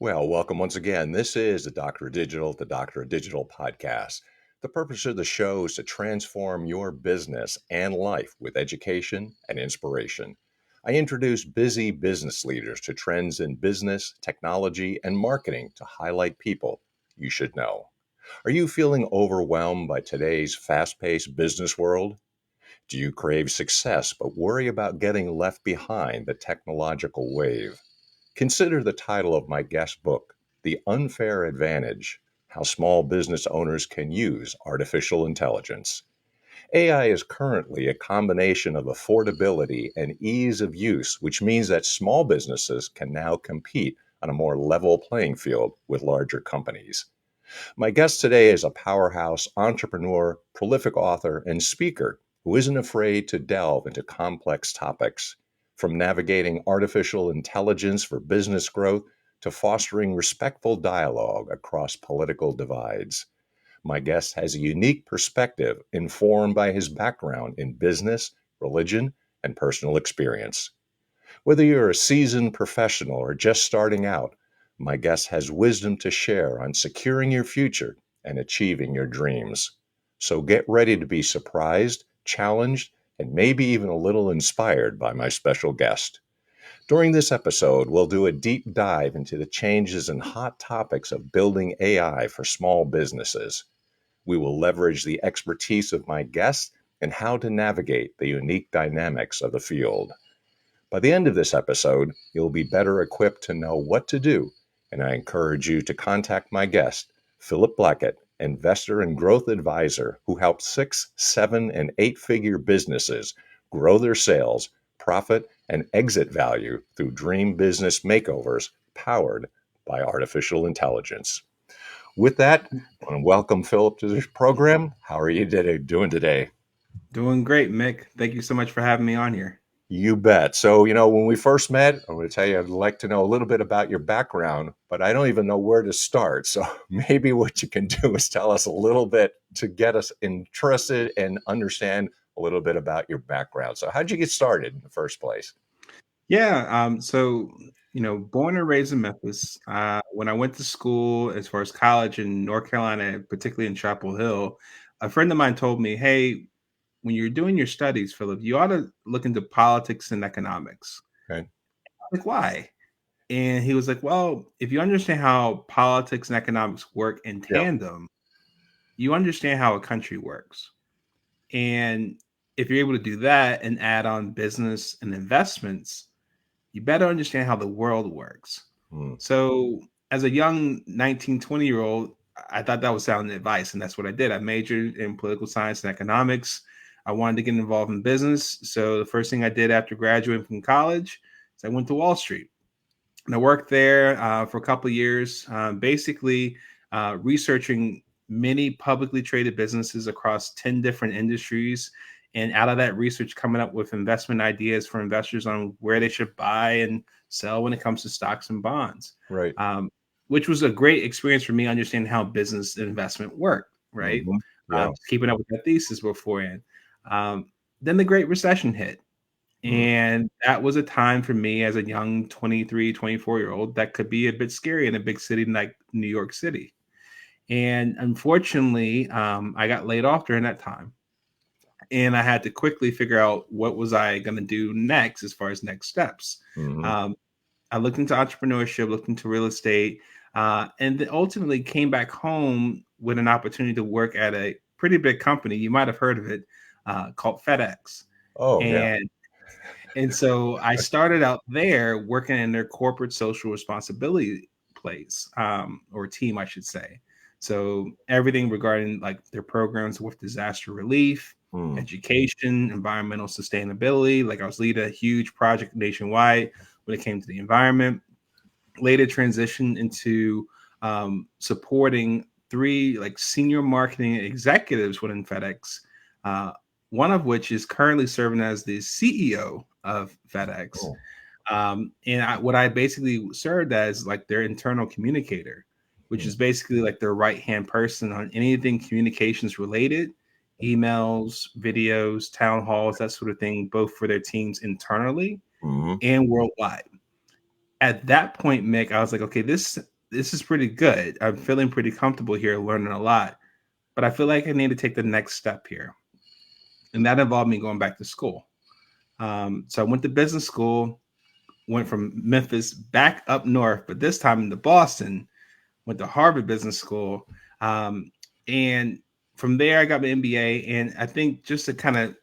Well, welcome once again. This is the Doctor of Digital podcast. The purpose of the show is to transform your business and life with education and inspiration. I introduce busy business leaders to trends in business, technology, and marketing to highlight people you should know. Are you feeling overwhelmed by today's fast paced business world? Do you crave success but worry about getting left behind the technological wave? Consider the title of my guest book, The Unfair Advantage: How Small Business Owners Can Use Artificial Intelligence. AI is currently a combination of affordability and ease of use, which means that small businesses can now compete on a more level playing field with larger companies. My guest today is a powerhouse entrepreneur, prolific author, and speaker who isn't afraid to delve into complex topics, from navigating artificial intelligence for business growth to fostering respectful dialogue across political divides. My guest has a unique perspective informed by his background in business, religion, and personal experience. Whether you're a seasoned professional or just starting out, my guest has wisdom to share on securing your future and achieving your dreams. So get ready to be surprised, challenged, and maybe even a little inspired by my special guest. During this episode, we'll do a deep dive into the changes and hot topics of building AI for small businesses. We will leverage the expertise of my guest and how to navigate the unique dynamics of the field. By the end of this episode, you'll be better equipped to know what to do, and I encourage you to contact my guest, Philip Blackett, investor and growth advisor who helps 6, 7, and 8-figure businesses grow their sales, profit, and exit value through dream business makeovers powered by artificial intelligence. With that, I want to welcome Philip to this program. How are you doing today? Doing great, Mick. Thank you so much for having me on here. You bet. So, when we first met, I'm going to tell you, I'd like to know a little bit about your background, but I don't even know where to start. So, maybe what you can do is tell us a little bit to get us interested and understand a little bit about your background. So, how'd you get started in the first place? Yeah. Born and raised in Memphis. When I went to school, as far as college in North Carolina, particularly in Chapel Hill, a friend of mine told me, "Hey, when you're doing your studies, Philip, you ought to look into politics and economics." Okay. I'm like, why? And he was like, "Well, if you understand how politics and economics work in Yeah. tandem, you understand how a country works. And if you're able to do that and add on business and investments, you better understand how the world works." Mm. So, as a young 19, 20-year-old, I thought that was sound advice. And that's what I did. I majored in political science and economics. I wanted to get involved in business. So, the first thing I did after graduating from college is I went to Wall Street. And I worked there for a couple of years, basically researching many publicly traded businesses across 10 different industries. And out of that research, coming up with investment ideas for investors on where they should buy and sell when it comes to stocks and bonds, Right. which was a great experience for me understanding how business and investment work, right? Hmm. Yeah. Keeping up with that thesis beforehand. Um, then the Great Recession hit. Mm. And that was a time for me as a young 23, 24-year-old that could be a bit scary in a big city like New York City. And unfortunately, I got laid off during that time. And I had to quickly figure out what was I going to do next as far as next steps. Hmm. Um, I looked into entrepreneurship, looked into real estate, and then ultimately came back home with an opportunity to work at a pretty big company. You might have heard of it, called FedEx. Oh, yeah. And so I started out there working in their corporate social responsibility place, or team, I should say. So everything regarding like their programs with disaster relief, Mm. education, environmental sustainability. Like I was leading a huge project nationwide when it came to the environment. Later transitioned into supporting three like senior marketing executives within FedEx, uh, one of which is currently serving as the CEO of FedEx. Oh. What I basically served as like their internal communicator, which Mm. is basically like their right hand person on anything communications related, emails, videos, town halls, that sort of thing, both for their teams internally Hmm. and worldwide. At that point, Mick, I was like, okay, this this is pretty good. I'm feeling pretty comfortable here, learning a lot, but I feel like I need to take the next step here. And that involved me going back to school. So I went to business school, went from Memphis back up north, but this time to Boston, went to Harvard Business School. And from there, I got my MBA. And I think just to kind of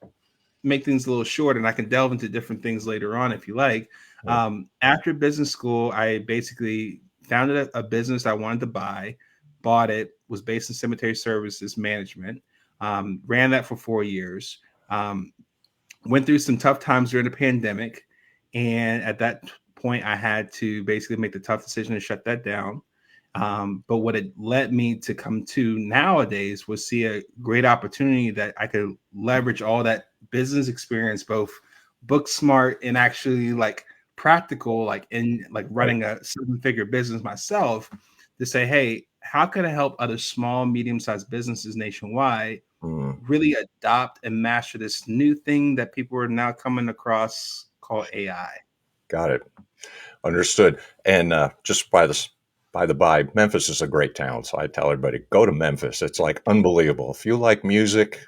make things a little short, and I can delve into different things later on if you like. Mm. After business school, I basically founded a business I wanted to buy, bought it, was based in cemetery services management, ran that for 4 years, went through some tough times during the pandemic. And at that point, I had to basically make the tough decision to shut that down. But what it led me to come to nowadays was see a great opportunity that I could leverage all that business experience, both book smart and actually like practical, like in like Right. running a 7-figure business myself, to say, hey, how can I help other small, medium-sized businesses nationwide Mm. really adopt and master this new thing that people are now coming across called AI? Got it. Understood. And just by the by, Memphis is a great town. So I tell everybody, go to Memphis. It's like unbelievable. If you like music,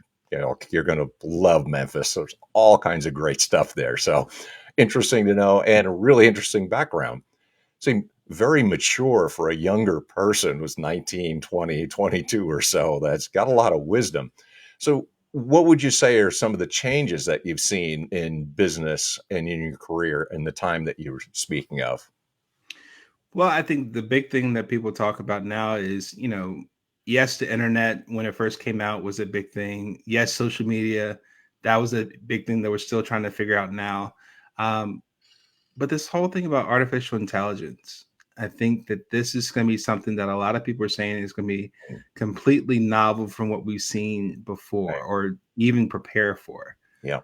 you're going to love Memphis. There's all kinds of great stuff there. So interesting to know, and a really interesting background. Seem very mature for a younger person who's 19, 20, 22 or so. That's got a lot of wisdom. So what would you say are some of the changes that you've seen in business and in your career in the time that you were speaking of? Well, I think the big thing that people talk about now is, yes, the internet when it first came out was a big thing. Yes, social media, that was a big thing that we're still trying to figure out now. Um, but this whole thing about artificial intelligence, I think that this is going to be something that a lot of people are saying is going to be completely novel from what we've seen before Right. or even prepare for. Yeah.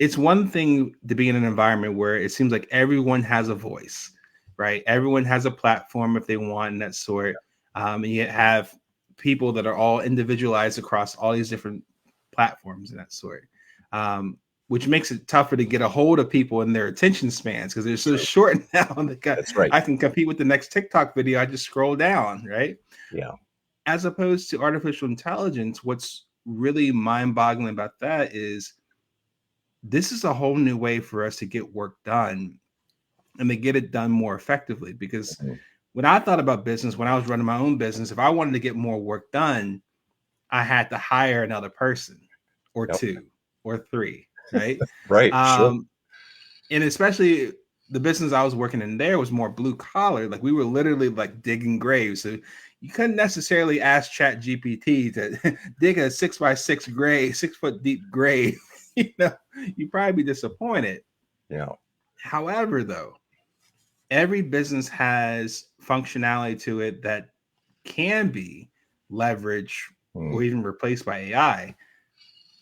It's one thing to be in an environment where it seems like everyone has a voice, right? Everyone has a platform if they want and that sort. And you have people that are all individualized across all these different platforms and that sort, which makes it tougher to get a hold of people in their attention spans because they're so True. short now. That's right. I can compete with the next TikTok video. I just scroll down, right? Yeah. As opposed to artificial intelligence, what's really mind boggling about that is this is a whole new way for us to get work done and to get it done more effectively. Because Mhm. when I thought about business, when I was running my own business, if I wanted to get more work done, I had to hire another person or Yep. two or three, right? Right. Sure. Um, and especially the business I was working in there was more blue collar. Like we were literally like digging graves. So you couldn't necessarily ask Chat GPT to dig a 6x6 grave, 6 foot deep grave. You'd probably be disappointed. Yeah. However, though, every business has functionality to it that can be leveraged or Mm. even replaced by AI.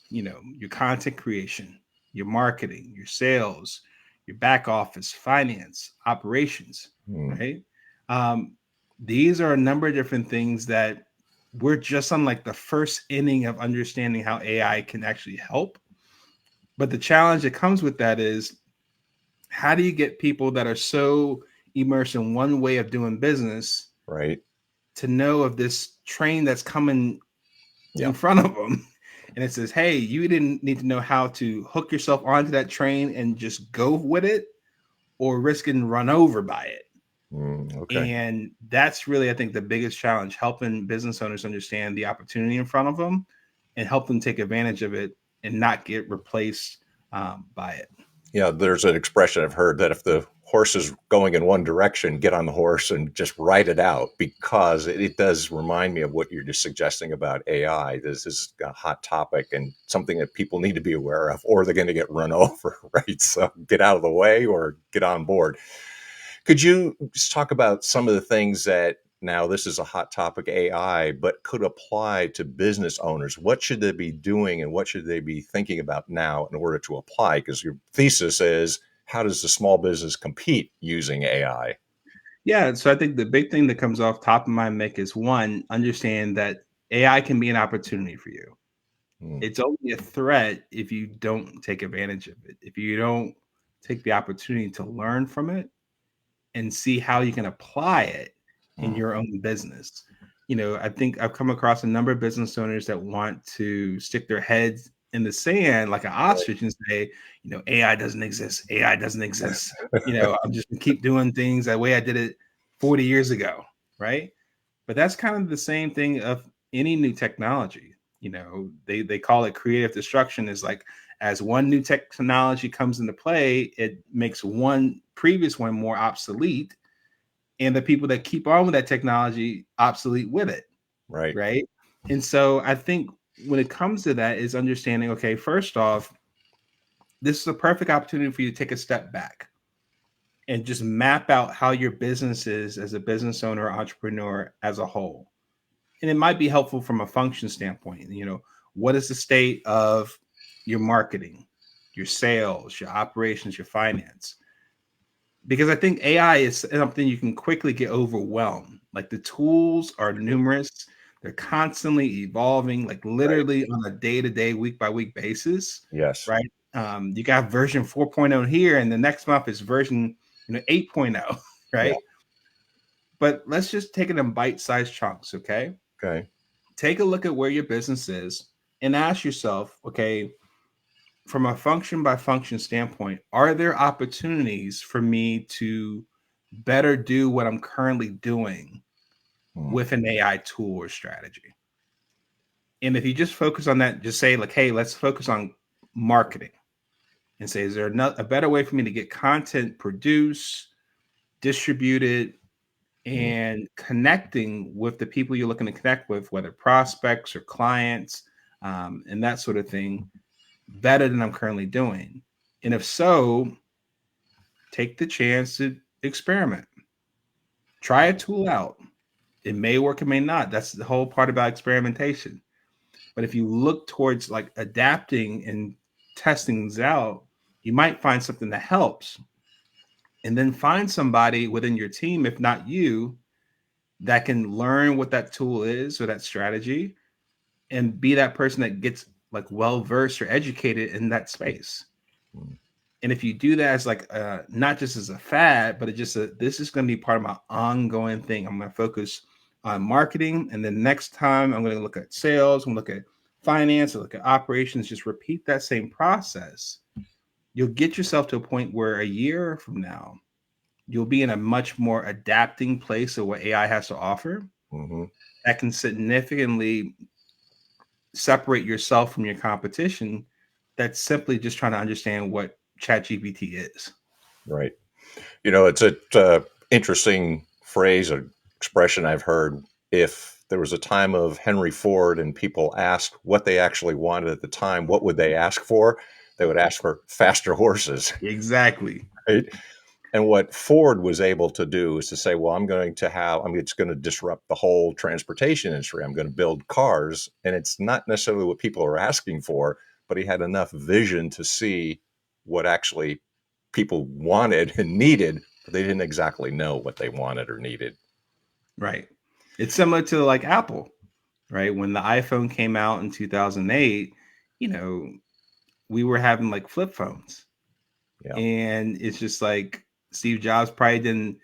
Your content creation, your marketing, your sales, your back office, finance, operations, Mm. right? Um, these are a number of different things that we're just on like the first inning of understanding how AI can actually help. But the challenge that comes with that is how do you get people that are so immersed in one way of doing business Right. to know of this train that's coming Yeah. in front of them? And it says, hey, you didn't need to know how to hook yourself onto that train and just go with it or risk getting run over by it. Mm. Okay. And that's really, I think, the biggest challenge, helping business owners understand the opportunity in front of them and help them take advantage of it and not get replaced by it. Yeah, there's an expression I've heard that if the horse is going in one direction, get on the horse and just ride it out because it does remind me of what you're just suggesting about AI. This is a hot topic and something that people need to be aware of, or they're going to get run over, right? So get out of the way or get on board. Could you just talk about some of the things that now this is a hot topic AI, but could apply to business owners? What should they be doing and what should they be thinking about now in order to apply? Because your thesis is how does the small business compete using AI? Yeah, so I think the big thing that comes off top of my neck is one, understand that AI can be an opportunity for you. Mm. It's only a threat if you don't take advantage of it. If you don't take the opportunity to learn from it and see how you can apply it in your own business. I think I've come across a number of business owners that want to stick their heads in the sand like an ostrich and say, AI doesn't exist. AI doesn't exist. I'm just gonna keep doing things the way I did it 40 years ago, right? But that's kind of the same thing of any new technology. They call it creative destruction. Is like as one new technology comes into play, it makes one previous one more obsolete, and the people that keep on with that technology obsolete with it. Right. Right. And so I think when it comes to that is understanding, okay, first off, this is a perfect opportunity for you to take a step back and just map out how your business is as a business owner or entrepreneur as a whole. And it might be helpful from a function standpoint. What is the state of your marketing, your sales, your operations, your finance? Because I think AI is something you can quickly get overwhelmed. Like the tools are numerous, they're constantly evolving, like Right. literally on a day-to-day, week-by-week basis, Yes. right? You got version 4.0 here, and the next month is version 8.0, Yeah. right? But let's just take it in bite-sized chunks, okay? Okay. Take a look at where your business is and ask yourself, okay, from a function by function standpoint, are there opportunities for me to better do what I'm currently doing Hmm. with an AI tool or strategy? And if you just focus on that, just say, like, hey, let's focus on marketing and say, is there a better way for me to get content produced, distributed, Hmm. and connecting with the people you're looking to connect with, whether prospects or clients, and that sort of thing, better than I'm currently doing? And if so, take the chance to experiment. Try a tool out. It may work, it may not. That's the whole part about experimentation. But if you look towards like adapting and testing things out, you might find something that helps. And then find somebody within your team, if not you, that can learn what that tool is or that strategy and be that person that gets like well versed or educated in that space. Hmm. And if you do that as like not just as a fad, but it just this is going to be part of my ongoing thing. I'm going to focus on marketing, and then next time I'm going to look at sales, I'm going to look at finance, look at operations. Just repeat that same process. You'll get yourself to a point where a year from now you'll be in a much more adapting place of what AI has to offer. Hmm. That can significantly separate yourself from your competition. That's simply just trying to understand what ChatGPT is. Right. It's a interesting phrase or expression I've heard. If there was a time of Henry Ford and people asked what they actually wanted at the time, what would they ask for? They would ask for faster horses. Exactly. Right? And what Ford was able to do is to say, well, it's going to disrupt the whole transportation industry. I'm going to build cars. And it's not necessarily what people are asking for, but he had enough vision to see what actually people wanted and needed, but they didn't exactly know what they wanted or needed. Right. It's similar to like Apple, right? When the iPhone came out in 2008, you know, we were having like flip phones. Yeah. And it's just like Steve Jobs probably didn't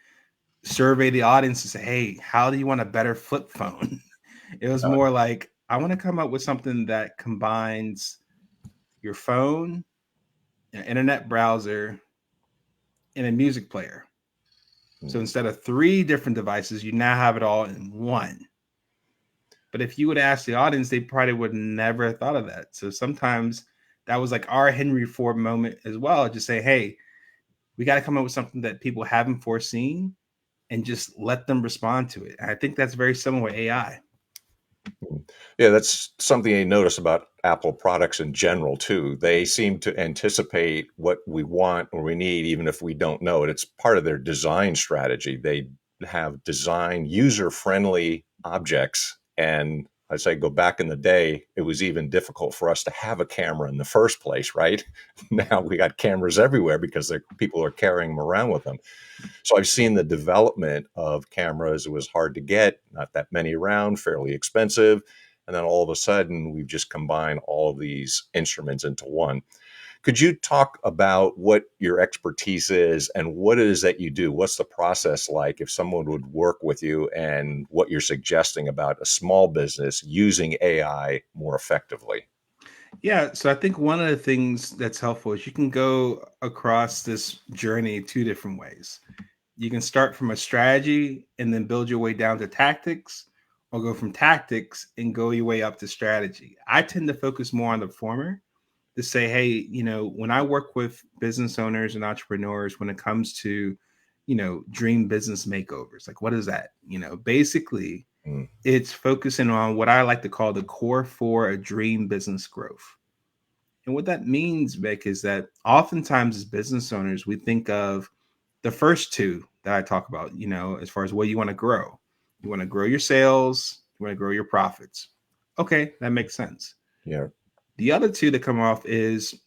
survey the audience and say, hey, how do you want a better flip phone? It was more like, I want to come up with something that combines your phone, an internet browser, and a music player. So Mhm. instead of three different devices, you now have it all in one. But if you would ask the audience, they probably would never have thought of that. So sometimes that was like our Henry Ford moment as well. Just say, hey, we got to come up with something that people haven't foreseen and just let them respond to it. And I think that's very similar with AI. Yeah, that's something I notice about Apple products in general too. They seem to anticipate what we want or we need, even if we don't know it. It's part of their design strategy. They have design user-friendly objects. And I say go back in the day, it was even difficult for us to have a camera in the first place, right? Now we got cameras everywhere because people are carrying them around with them. So I've seen the development of cameras. It was hard to get, not that many around, fairly expensive. And then all of a sudden, we've just combined all of these instruments into one. Could you talk about what your expertise is and what it is that you do? What's the process like if someone would work with you, and what you're suggesting about a small business using AI more effectively? Yeah, so I think one of the things that's helpful is you can go across this journey two different ways. You can start from a strategy and then build your way down to tactics, or go from tactics and go your way up to strategy. I tend to focus more on the former, to say, hey, when I work with business owners and entrepreneurs, when it comes to, dream business makeovers, like what is that? Basically, Mm, it's focusing on what I like to call the core for a dream business growth. And what that means, Vic, is that oftentimes as business owners, we think of the first two that I talk about, as far as what you want to grow. You want to grow your sales, you want to grow your profits. Okay, that makes sense. yeah. The other two that come off is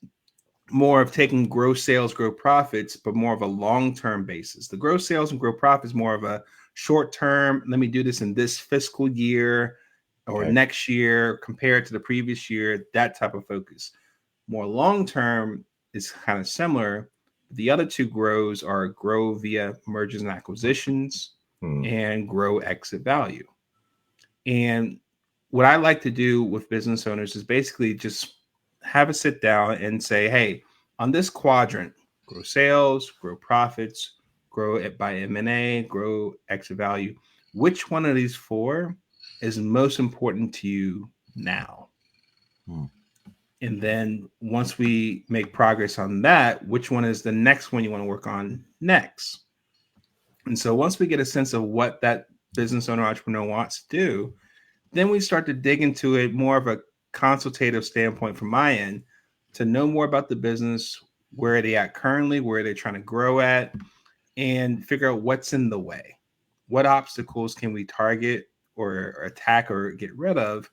more of taking gross sales, grow profits, but more of a long-term basis. The gross sales and grow profits more of a short-term, let me do this in this fiscal year or Okay. next year compared to the previous year, that type of focus. More long-term is kind of similar. The other two grows are grow via mergers and acquisitions Mm, and grow exit value. And what I like to do with business owners is basically just have a sit down and say, hey, on this quadrant, grow sales, grow profits, grow it by M&A, grow exit value. Which one of these four is most important to you now? mm, And then once we make progress on that, which one is the next one you want to work on next? And so once we get a sense of what that business owner entrepreneur wants to do, then we start to dig into it more of a consultative standpoint from my end to know more about the business, where are they at currently, where are they trying to grow at, and figure out what's in the way. What obstacles can we target or attack or get rid of?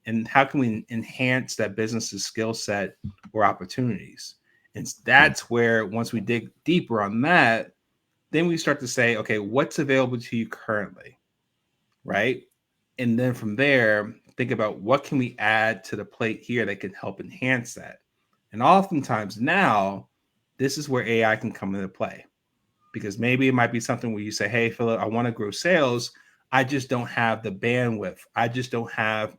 And how can we enhance that business's skill set or opportunities? And mm, that's where once we dig deeper on that, then we start to say, okay, what's available to you currently? Right. And then from there, think about what can we add to the plate here that can help enhance that. And oftentimes now, this is where AI can come into play, because maybe it might be something where you say, hey, Philip, I want to grow sales. I just don't have the bandwidth. I just don't have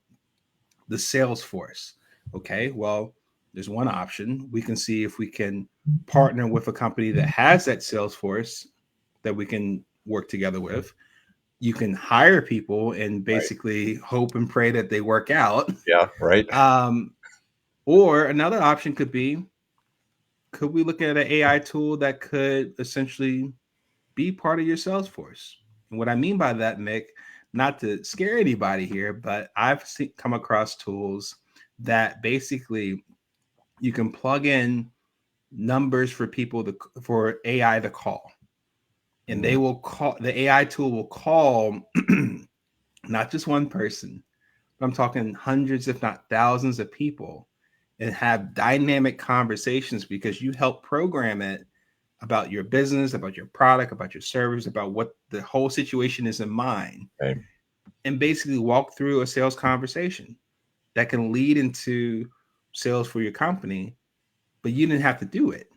the sales force. Okay, well, there's one option. We can see if we can partner with a company that has that sales force that we can work together with. You can hire people and right. basically hope and pray that they work out. Yeah. Right. Um, or another option could we look at an AI tool that could essentially be part of your sales force? And what I mean by that, Mick, not to scare anybody here, but come across tools that basically you can plug in numbers for for AI to call, and they Mm, will call. The AI tool will call not just one person, but I'm talking hundreds, if not thousands, of people, and have dynamic conversations because you help program it about your business, about your product, about your service, about what the whole situation is in mind, okay. and basically walk through a sales conversation that can lead into sales for your company, but you didn't have to do it.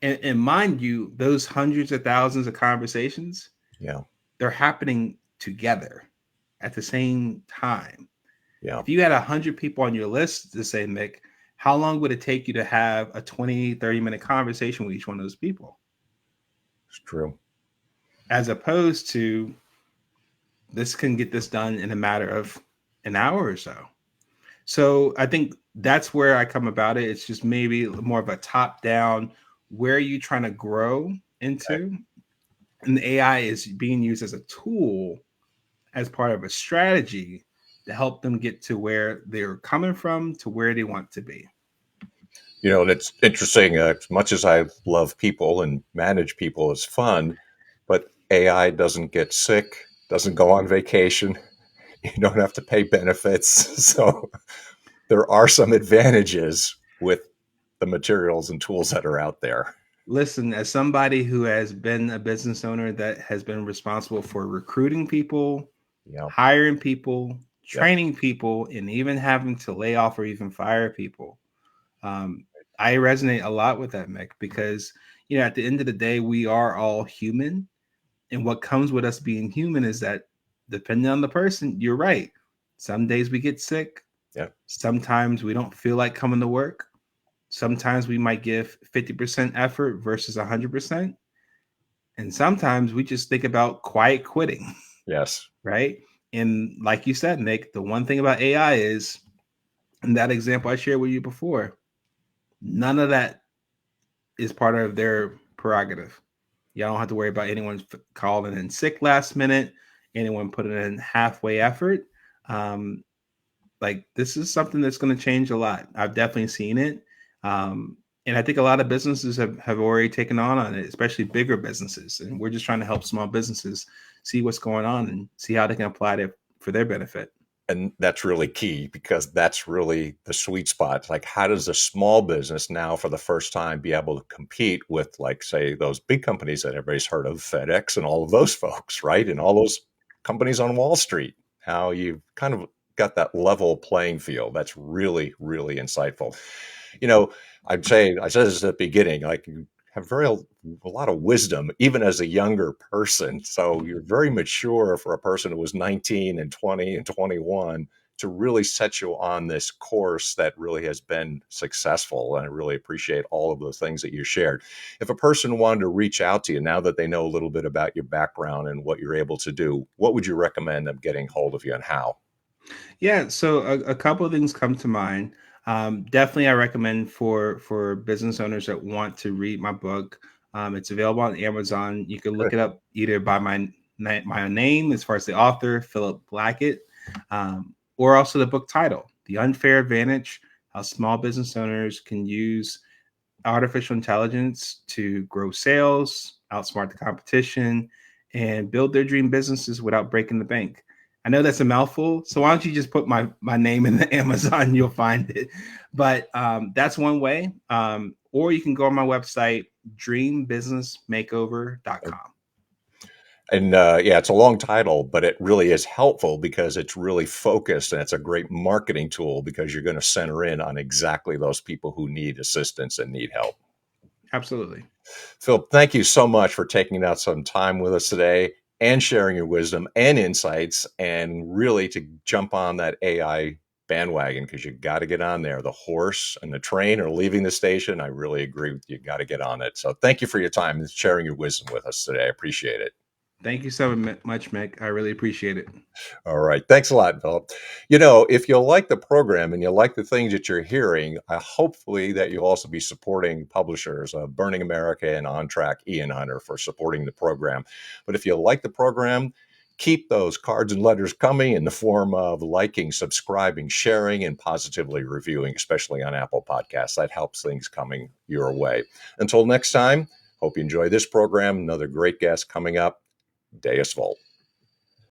And mind you, those hundreds of thousands of conversations, Yeah. they're happening together at the same time. Yeah. If you had 100 people on your list to say, Mick, how long would it take you to have a 20, 30-minute conversation with each one of those people? It's true. As opposed to this can get this done in a matter of an hour or so. So I think that's where I come about it. It's just maybe more of a top down, where are you trying to grow Okay. into? And the AI is being used as a tool, as part of a strategy to help them get to where they're coming from to where they want to be. And it's interesting. As much as I love people and manage people is fun, but AI doesn't get sick, doesn't go on vacation. You don't have to pay benefits. So there are some advantages with the materials and tools that are out there. Listen, as somebody who has been a business owner that has been responsible for recruiting people, Yeah. hiring people, Yep. training people, and even having to lay off or even fire people, um, I resonate a lot with that, Mick, because at the end of the day, we are all human, and what comes with us being human is that depending on the person, you're right. Some days we get sick. Yeah. Sometimes we don't feel like coming to work. Sometimes we might give 50% effort versus 100%. And sometimes we just think about quiet quitting, Yes. right? And like you said, Nick, the one thing about AI is, in that example I shared with you before, none of that is part of their prerogative. Y'all don't have to worry about anyone calling in sick last minute, anyone putting in halfway effort. Um, like this is something that's going to change a lot. I've definitely seen it. And I think a lot of businesses have already taken on it, especially bigger businesses. And we're just trying to help small businesses see what's going on and see how they can apply it for their benefit. And that's really key because that's really the sweet spot. Like, how does a small business now, for the first time, be able to compete with, like, say, those big companies that everybody's heard of, FedEx and all of those folks, right? And all those companies on Wall Street, how you've kind of got that level playing field. That's really, really insightful. You know, I said this at the beginning, like, you have a lot of wisdom, even as a younger person. So you're very mature for a person who was 19 and 20 and 21 to really set you on this course that really has been successful. And I really appreciate all of those things that you shared. If a person wanted to reach out to you now that they know a little bit about your background and what you're able to do, what would you recommend them getting hold of you and how? Yeah, so a couple of things come to mind. Definitely, I recommend for business owners that want to read my book. It's available on Amazon. You can look Good. it up either by my name, as far as the author, Philip Blackett, or also the book title, "The Unfair Advantage: How Small Business Owners Can Use Artificial Intelligence to Grow Sales, Outsmart the Competition, and Build Their Dream Businesses Without Breaking the Bank." I know that's a mouthful, so why don't you just put my name in the Amazon, you'll find it. But that's one way. Or you can go on my website, dreambusinessmakeover.com. And yeah, it's a long title, but it really is helpful because it's really focused and it's a great marketing tool because you're going to center in on exactly those people who need assistance and need help. Absolutely. Phil, thank you so much for taking out some time with us today and sharing your wisdom and insights and really to jump on that AI bandwagon because you got to get on there. The horse and the train are leaving the station. I really agree with you. Got to get on it. So thank you for your time and sharing your wisdom with us today. I appreciate it. Thank you so much, Mick. I really appreciate it. All right. Thanks a lot, Philip. If you like the program and you like the things that you're hearing, hopefully that you'll also be supporting publishers, Burning America and On Track, Ian Hunter, for supporting the program. But if you like the program, keep those cards and letters coming in the form of liking, subscribing, sharing, and positively reviewing, especially on Apple Podcasts. That helps things coming your way. Until next time, hope you enjoy this program. Another great guest coming up, Deus Volt.